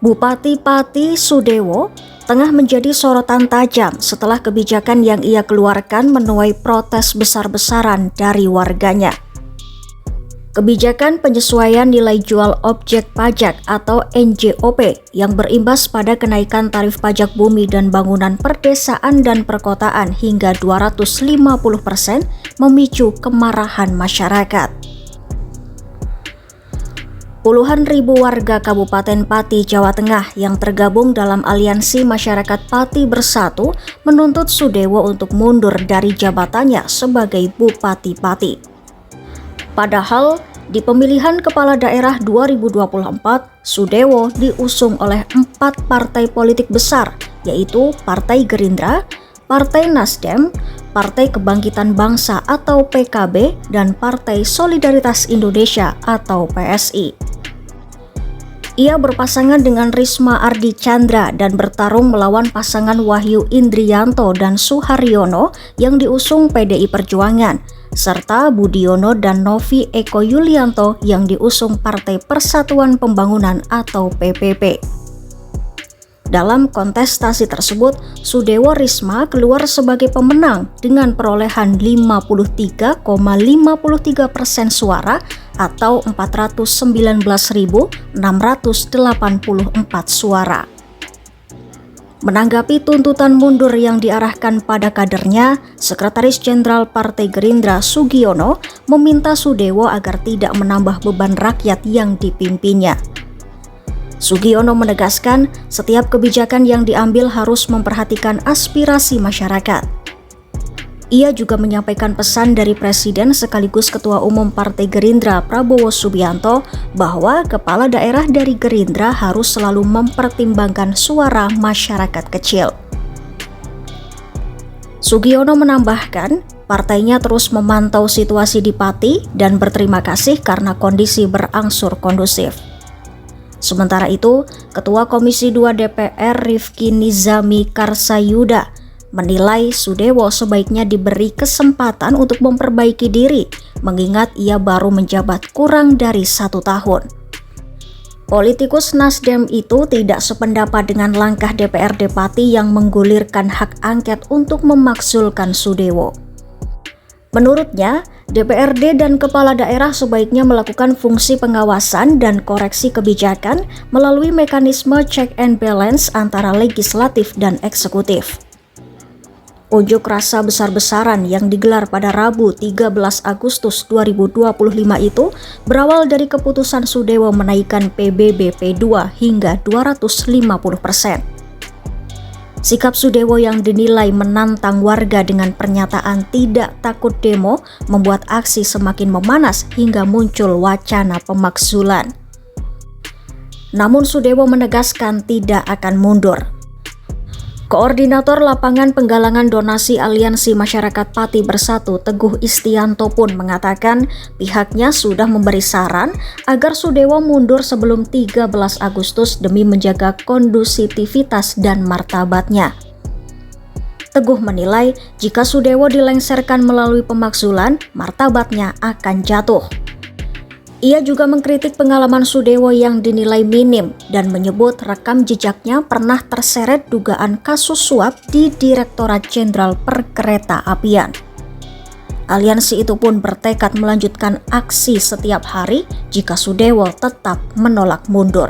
Bupati Pati Sudewo tengah menjadi sorotan tajam setelah kebijakan yang ia keluarkan menuai protes besar-besaran dari warganya. Kebijakan penyesuaian nilai jual objek pajak atau NJOP yang berimbas pada kenaikan tarif pajak bumi dan bangunan perdesaan dan perkotaan hingga 250% memicu kemarahan masyarakat. Puluhan ribu warga Kabupaten Pati, Jawa Tengah yang tergabung dalam Aliansi Masyarakat Pati Bersatu menuntut Sudewo untuk mundur dari jabatannya sebagai Bupati Pati. Padahal, di pemilihan kepala daerah 2024, Sudewo diusung oleh 4 partai politik besar, yaitu Partai Gerindra, Partai Nasdem, Partai Kebangkitan Bangsa atau PKB, dan Partai Solidaritas Indonesia atau PSI. Ia berpasangan dengan Risma Ardi Chandra dan bertarung melawan pasangan Wahyu Indrianto dan Suharyono yang diusung PDI Perjuangan, serta Budiono dan Novi Eko Yulianto yang diusung Partai Persatuan Pembangunan atau PPP. Dalam kontestasi tersebut, Sudewo Risma keluar sebagai pemenang dengan perolehan 53,53% suara atau 419.684 suara. Menanggapi tuntutan mundur yang diarahkan pada kadernya, Sekretaris Jenderal Partai Gerindra Sugiono meminta Sudewo agar tidak menambah beban rakyat yang dipimpinnya. Sugiono menegaskan setiap kebijakan yang diambil harus memperhatikan aspirasi masyarakat. Ia juga menyampaikan pesan dari Presiden sekaligus Ketua Umum Partai Gerindra Prabowo Subianto bahwa kepala daerah dari Gerindra harus selalu mempertimbangkan suara masyarakat kecil. Sugiono menambahkan, partainya terus memantau situasi di Pati dan berterima kasih karena kondisi berangsur kondusif. Sementara itu, Ketua Komisi 2 DPR Rifki Nizami Karsayuda menilai Sudewo sebaiknya diberi kesempatan untuk memperbaiki diri, mengingat ia baru menjabat kurang dari 1 tahun. Politikus Nasdem itu tidak sependapat dengan langkah DPRD Pati yang menggulirkan hak angket untuk memakzulkan Sudewo. Menurutnya, DPRD dan kepala daerah sebaiknya melakukan fungsi pengawasan dan koreksi kebijakan melalui mekanisme check and balance antara legislatif dan eksekutif. Unjuk rasa besar-besaran yang digelar pada Rabu 13 Agustus 2025 itu berawal dari keputusan Sudewo menaikkan PBB P2 hingga 250%. Sikap Sudewo yang dinilai menantang warga dengan pernyataan tidak takut demo membuat aksi semakin memanas hingga muncul wacana pemakzulan. Namun Sudewo menegaskan tidak akan mundur. Koordinator Lapangan Penggalangan Donasi Aliansi Masyarakat Pati Bersatu Teguh Istianto pun mengatakan pihaknya sudah memberi saran agar Sudewo mundur sebelum 13 Agustus demi menjaga kondusivitas dan martabatnya. Teguh menilai jika Sudewo dilengsarkan melalui pemakzulan, martabatnya akan jatuh. Ia juga mengkritik pengalaman Sudewo yang dinilai minim dan menyebut rekam jejaknya pernah terseret dugaan kasus suap di Direktorat Jenderal Perkeretaapian. Aliansi itu pun bertekad melanjutkan aksi setiap hari jika Sudewo tetap menolak mundur.